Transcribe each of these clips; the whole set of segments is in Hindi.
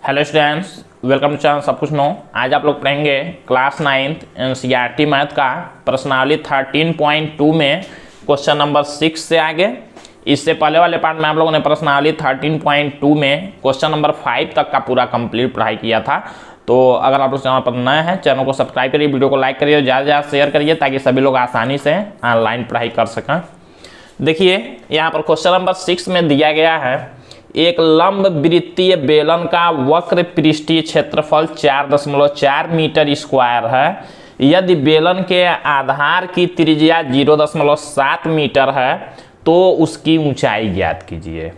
Hello students, welcome to channel सब कुछ नो। आज आप लोग पढ़ेंगे क्लास 9th एनसीईआरटी मैथ का प्रश्नावली 13.2 में क्वेश्चन नंबर 6 से आगे। इससे पहले वाले पार्ट में आप लोगों ने प्रश्नावली 13.2 में क्वेश्चन नंबर 5 तक का पूरा कंप्लीट पढ़ाई किया था। तो अगर आप लोग चैनल पर नए हैं, चैनल को सब्सक्राइब करिए, वीडियो को लाइक करिए, ज़्यादा से ज़्यादा शेयर करिए ताकि सभी लोग आसानी से ऑनलाइन पढ़ाई कर सकें। देखिए यहाँ पर क्वेश्चन नंबर 6 में दिया गया है, एक लंब वृत्तीय बेलन का वक्र पृष्ठीय क्षेत्रफल 4.4 मीटर स्क्वायर है। यदि बेलन के आधार की त्रिज्या 0.7 मीटर है तो उसकी ऊंचाई ज्ञात कीजिए।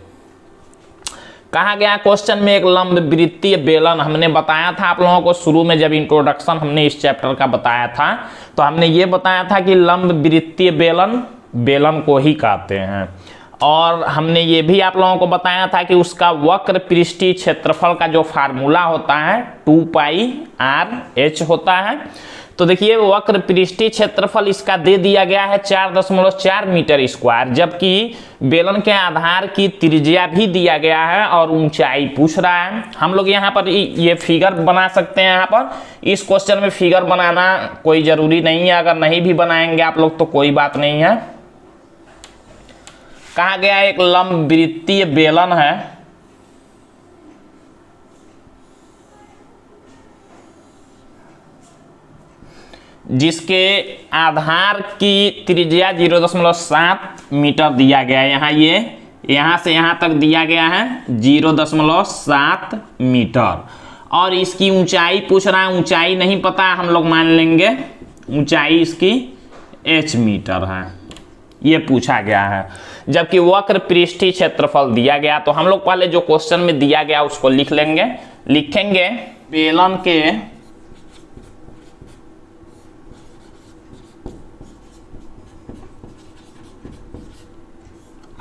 कहा गया क्वेश्चन में एक लंब वृत्तीय बेलन, हमने बताया था आप लोगों को शुरू में जब इंट्रोडक्शन हमने इस चैप्टर का बताया था तो हमने ये बताया था कि लंब वृत्तीय बेलन को ही कहते हैं। और हमने ये भी आप लोगों को बताया था कि उसका वक्र पृष्ठीय क्षेत्रफल का जो फार्मूला होता है 2πr/h होता है। तो देखिए वक्र पृष्ठीय क्षेत्रफल इसका दे दिया गया है 4.4 मीटर स्क्वायर, जबकि बेलन के आधार की त्रिज्या भी दिया गया है और ऊंचाई पूछ रहा है। हम लोग यहाँ पर ये फिगर बना सकते हैं। यहाँ पर इस क्वेश्चन में फिगर बनाना कोई जरूरी नहीं है, अगर नहीं भी बनाएंगे आप लोग तो कोई बात नहीं है। कहा गया एक लंब वृत्तीय बेलन है जिसके आधार की त्रिज्या 0.7 मीटर दिया गया है। यहां से यहां तक दिया गया है 0.7 मीटर और इसकी ऊंचाई पूछ रहा है। ऊंचाई नहीं पता, हम लोग मान लेंगे ऊंचाई इसकी h मीटर है, ये पूछा गया है। जबकि वक्र पृष्ठीय क्षेत्रफल दिया गया तो हम लोग पहले जो क्वेश्चन में दिया गया उसको लिखेंगे बेलन के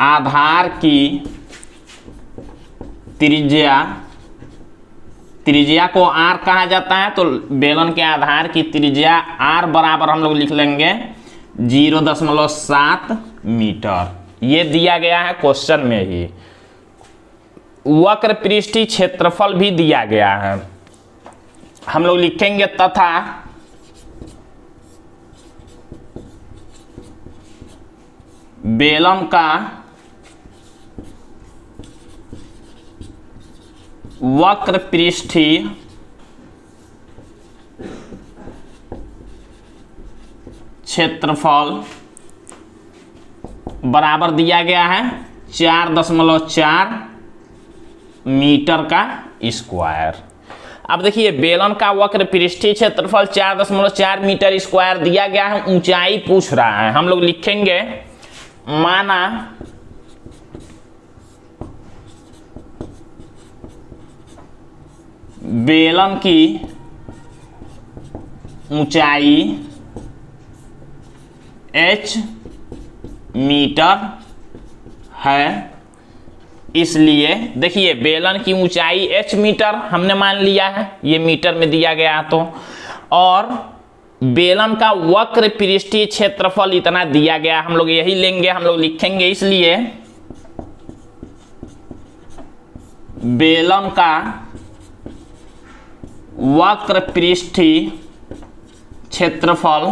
आधार की त्रिज्या को r कहा जाता है, तो बेलन के आधार की त्रिज्या r बराबर हम लोग लिख लेंगे 0.7 मीटर। ये दिया गया है क्वेश्चन में ही। वक्र पृष्ठीय क्षेत्रफल भी दिया गया है, हम लोग लिखेंगे तथा बेलन का वक्र पृष्ठीय क्षेत्रफल बराबर दिया गया है 4.4 मीटर का स्क्वायर। अब देखिए बेलन का वक्र पृष्ठीय क्षेत्रफल 4.4 मीटर स्क्वायर दिया गया है, ऊंचाई पूछ रहा है। हम लोग लिखेंगे माना बेलन की ऊंचाई h मीटर है, इसलिए देखिए बेलन की ऊंचाई h मीटर हमने मान लिया है, ये मीटर में दिया गया तो, और बेलन का वक्र पृष्ठीय क्षेत्रफल इतना दिया गया, हम लोग यही लेंगे, हम लोग लिखेंगे इसलिए बेलन का वक्र पृष्ठीय क्षेत्रफल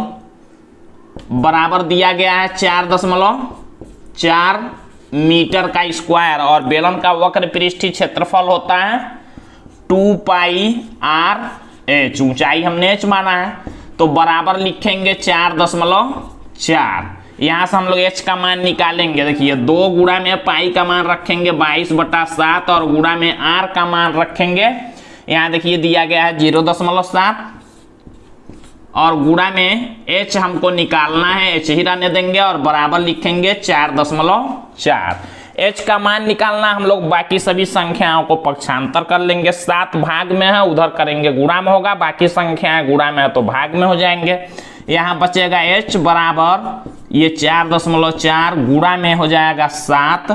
बराबर दिया गया है 4.4 मीटर का स्क्वायर और बेलन का वक्र पृष्ठीय क्षेत्रफल होता है 2πr/h। ऊंचाई हमने h माना है तो बराबर लिखेंगे 4.4। यहां से हम लोग h का मान निकालेंगे। देखिए 2 गुणा में पाई का मान रखेंगे 22/7 और गुणा में r का मान रखेंगे, यहाँ देखिए दिया गया है 0.7 और गुणा में h हमको निकालना है, h ही रहने देंगे और बराबर लिखेंगे 4.4। h का मान निकालना, हम लोग बाकी सभी संख्याओं को पक्षांतर कर लेंगे। 7 भाग में है, उधर करेंगे गुणा में होगा, बाकी संख्याएं गुणा में है तो भाग में हो जाएंगे। यहाँ बचेगा h बराबर ये 4.4 गुणा में हो जाएगा 7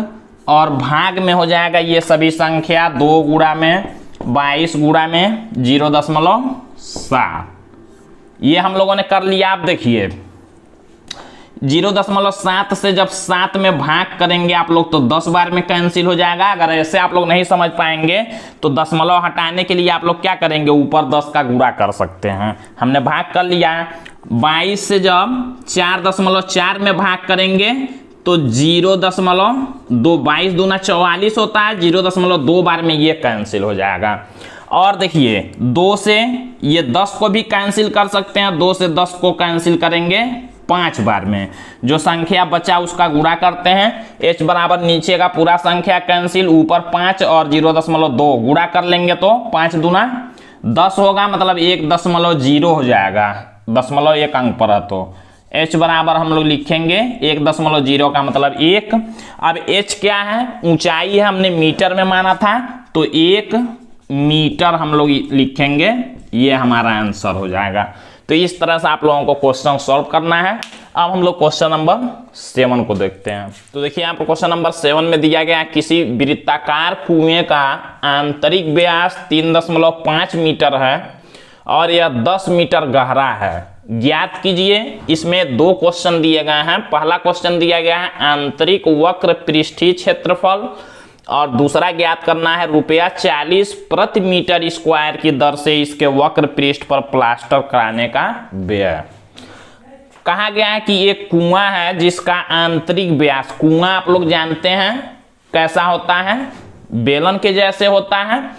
और भाग में हो जाएगा ये सभी संख्या 2 गुणा में 22 गुणा में 0.7। ये हम लोगों ने कर लिया। आप देखिए 0.7 से जब 7 में भाग करेंगे आप लोग तो 10 बार में कैंसिल हो जाएगा। अगर ऐसे आप लोग नहीं समझ पाएंगे तो दशमलव हटाने के लिए आप लोग क्या करेंगे, ऊपर 10 का गुणा कर सकते हैं। हमने भाग कर लिया। 22 से जब 4.4 में भाग करेंगे तो 0.2, 22 दूना 44 होता है, 0.2 बार में ये कैंसिल हो जाएगा। और देखिए 2 से ये 10 को भी कैंसिल कर सकते हैं, 2 से 10 को कैंसिल करेंगे 5 बार में। जो संख्या बचा उसका गुणा करते हैं। h बराबर नीचे का पूरा संख्या कैंसिल, ऊपर 5 और 0.2 गुणा कर लेंगे तो 5 दूना 10 होगा, मतलब 1.0 हो जाएगा, 0.1 अंक पर है तो h बराबर हम लोग लिखेंगे 1.0 का मतलब 1। अब h क्या है, ऊंचाई है, हमने मीटर में माना था तो 1 मीटर हम लोग लिखेंगे, ये हमारा आंसर हो जाएगा। तो इस तरह से आप लोगों को क्वेश्चन सॉल्व करना है। अब हम लोग क्वेश्चन नंबर 7 को देखते हैं। तो देखिए यहाँ पर क्वेश्चन नंबर 7 में दिया गया है, किसी वृत्ताकार कुएं का आंतरिक व्यास 3.5 मीटर है और यह 10 मीटर गहरा है, ज्ञात कीजिए। इसमें 2 क्वेश्चन दिए गए हैं। पहला क्वेश्चन दिया गया है आंतरिक वक्र पृष्ठीय क्षेत्रफल और दूसरा ज्ञात करना है ₹40 प्रति मीटर स्क्वायर की दर से इसके वक्र पृष्ठ पर प्लास्टर कराने का व्यय। कहा गया है कि एक कुआं है जिसका आंतरिक व्यास, कुआं आप लोग जानते हैं कैसा होता है, बेलन के जैसे होता है,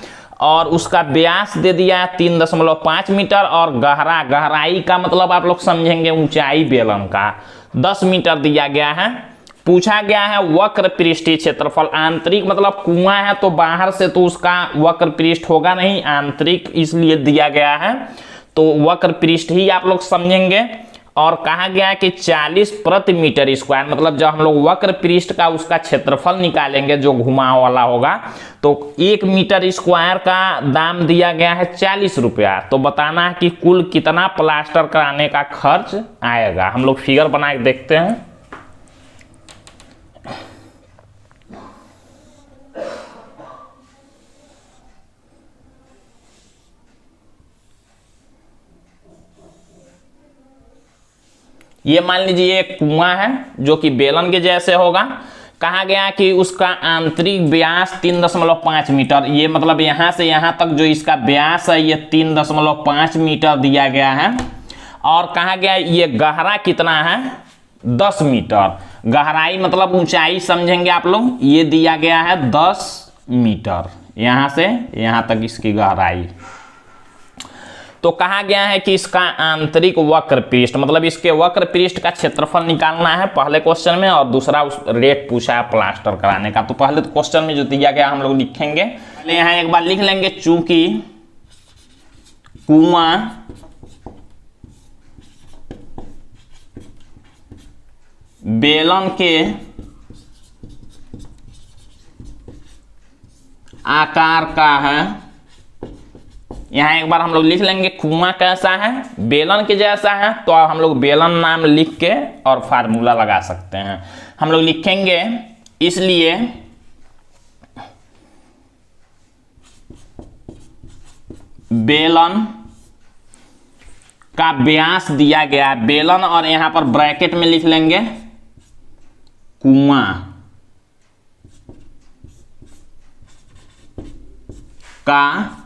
और उसका व्यास दे दिया है 3.5 मीटर और गहराई का मतलब आप लोग समझेंगे ऊंचाई बेलन का 10 मीटर दिया गया है। पूछा गया है वक्र पृष्ठीय क्षेत्रफल। आंतरिक मतलब कुआं है तो बाहर से तो उसका वक्र पृष्ठ होगा नहीं, आंतरिक इसलिए दिया गया है तो वक्र पृष्ठ ही आप लोग समझेंगे। और कहा गया है कि 40 प्रति मीटर स्क्वायर, मतलब जब हम लोग वक्र पृष्ठ का उसका क्षेत्रफल निकालेंगे जो घुमाव वाला होगा तो 1 मीटर स्क्वायर का दाम दिया गया है 40 रुपया। तो बताना है कि कुल कितना प्लास्टर कराने का खर्च आएगा। हम लोग फिगर बना के देखते हैं। ये मान लीजिए एक कुआं है जो कि बेलन के जैसे होगा। कहा गया कि उसका आंतरिक व्यास 3.5 मीटर, ये मतलब यहां से यहां तक जो इसका व्यास है ये 3.5 मीटर दिया गया है। और कहा गया ये गहरा कितना है, 10 मीटर। गहराई मतलब ऊंचाई समझेंगे आप लोग, ये दिया गया है 10 मीटर, यहां से यहां तक इसकी गहराई। तो कहा गया है कि इसका आंतरिक वक्र पृष्ठ मतलब इसके वक्र पृष्ठ का क्षेत्रफल निकालना है पहले क्वेश्चन में, और दूसरा उस रेट पूछा है प्लास्टर कराने का। तो पहले तो क्वेश्चन में जो दिया गया हम लोग लिखेंगे, पहले यहां एक बार लिख लेंगे, चूंकि कुआं बेलन के आकार का है। यहां एक बार हम लोग लिख लेंगे कुआं कैसा है, बेलन के जैसा है, तो हम लोग बेलन नाम लिख के और फार्मूला लगा सकते हैं। हम लोग लिखेंगे इसलिए बेलन का व्यास दिया गया है, बेलन, और यहां पर ब्रैकेट में लिख लेंगे कुआं का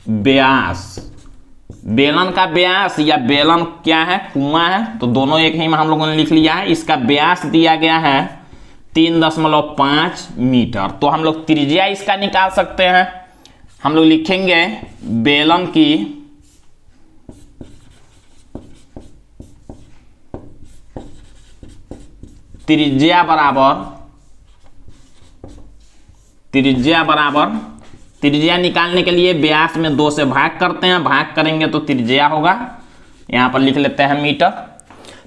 व्यास। बेलन का व्यास या बेलन क्या है, कुआं है, तो दोनों एक ही में हम लोगों ने लिख लिया है। इसका व्यास दिया गया है 3.5 मीटर। तो हम लोग त्रिज्या इसका निकाल सकते हैं। हम लोग लिखेंगे बेलन की त्रिज्या बराबर त्रिज्या निकालने के लिए व्यास में 2 से भाग करते हैं, भाग करेंगे तो त्रिज्या होगा, यहां पर लिख लेते हैं मीटर।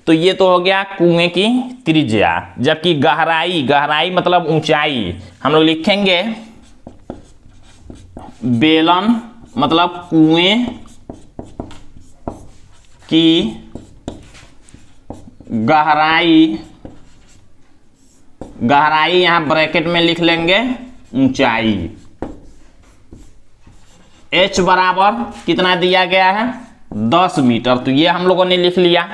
तो ये तो हो गया कुएं की त्रिज्या। जबकि गहराई मतलब ऊंचाई, हम लोग लिखेंगे बेलन मतलब कुएं की गहराई यहां ब्रैकेट में लिख लेंगे ऊंचाई। h बराबर कितना दिया गया है, 10 मीटर। तो ये हम लोगों ने लिख लिया।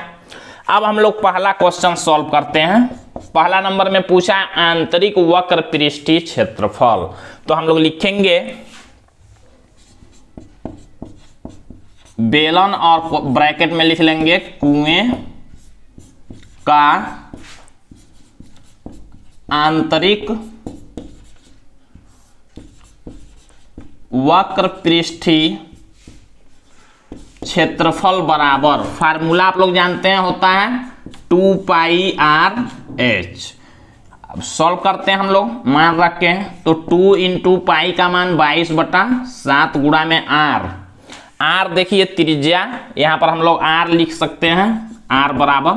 अब हम लोग पहला क्वेश्चन सॉल्व करते हैं। पहला नंबर में पूछा आंतरिक वक्र पृष्ठीय क्षेत्रफल, तो हम लोग लिखेंगे बेलन और ब्रैकेट में लिख लेंगे कुएं का आंतरिक वक्र पृष्ठीय क्षेत्रफल बराबर, फार्मूला आप लोग जानते हैं होता है 2πr/h। अब सॉल्व करते हैं हम लोग, मान रख के, तो 2 × पाई का मान 22/7 गुणा में r देखिए त्रिज्या, यहां पर हम लोग r लिख सकते हैं, r बराबर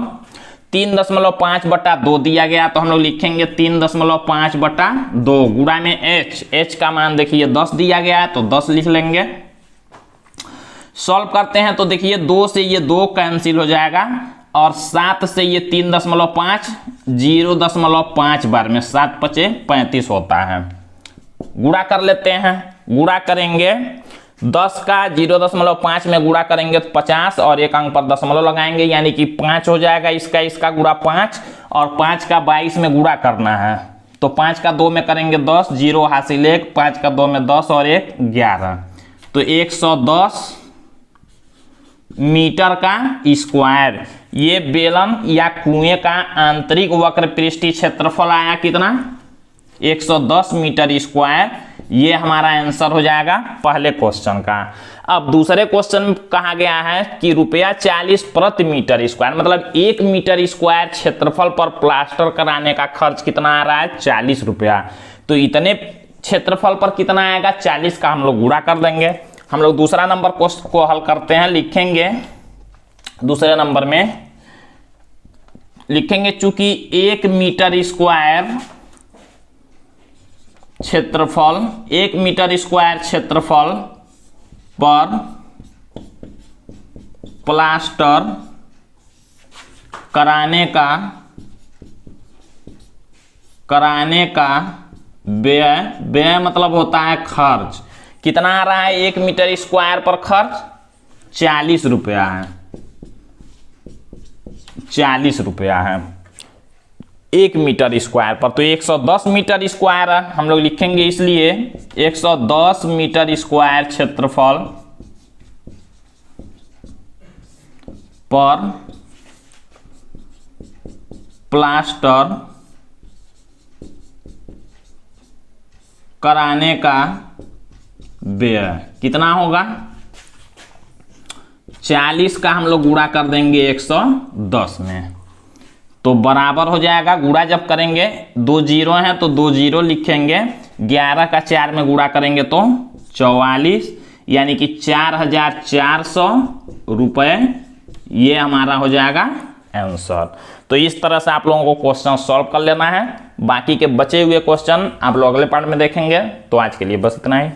3.5/2 दिया गया, तो हम लोग लिखेंगे 3.5/2 गुणा में h का मान देखिए 10 दिया गया है, तो 10 लिख लेंगे। सॉल्व करते हैं तो देखिए 2 से ये 2 कैंसिल हो जाएगा और 7 से ये 3.5 0.5 बार में 7 × 5 = 35 होता है। गुणा कर लेते हैं, गुणा करेंगे 10 का 0.5 में गुणा करेंगे तो 50 और एक अंक पर दशमलव लगाएंगे यानी कि 5 हो जाएगा। इसका गुणा 5 और 5 का 22 में गुणा करना है, तो 5 का 2 में करेंगे 10, 0 हासिल 1, 5 का 2 में 10 और 1 11, तो 110 मीटर का स्क्वायर। ये बेलन या कुएं का आंतरिक वक्र पृष्ठीय क्षेत्रफल आया कितना, 110 मीटर स्क्वायर। ये हमारा आंसर हो जाएगा पहले क्वेश्चन का। अब दूसरे क्वेश्चन में कहा गया है कि ₹40 प्रति मीटर स्क्वायर, मतलब 1 मीटर स्क्वायर क्षेत्रफल पर प्लास्टर कराने का खर्च कितना आ रहा है, 40 रुपया। तो इतने क्षेत्रफल पर कितना आएगा, 40 का हम लोग गुणा कर देंगे। हम लोग दूसरा नंबर क्वेश्चन को हल करते हैं, लिखेंगे दूसरे नंबर में लिखेंगे चूंकि 1 मीटर स्क्वायर क्षेत्रफल, 1 मीटर स्क्वायर क्षेत्रफल पर प्लास्टर कराने का व्यय मतलब होता है खर्च, कितना आ रहा है 1 मीटर स्क्वायर पर खर्च, 40 रुपया है, 40 रुपया है 1 मीटर स्क्वायर पर। तो 110 मीटर स्क्वायर है, हम लोग लिखेंगे इसलिए 110 मीटर स्क्वायर क्षेत्रफल पर प्लास्टर कराने का व्यय कितना होगा, 40 का हम लोग गुणा कर देंगे 110 में, तो बराबर हो जाएगा। गुणा जब करेंगे 2 जीरो हैं तो 2 जीरो लिखेंगे, 11 का 4 में गुणा करेंगे तो 44, यानी कि 4400 रुपये, ये हमारा हो जाएगा आंसर। तो इस तरह से आप लोगों को क्वेश्चन सॉल्व कर लेना है। बाकी के बचे हुए क्वेश्चन आप लोग अगले पार्ट में देखेंगे। तो आज के लिए बस इतना ही।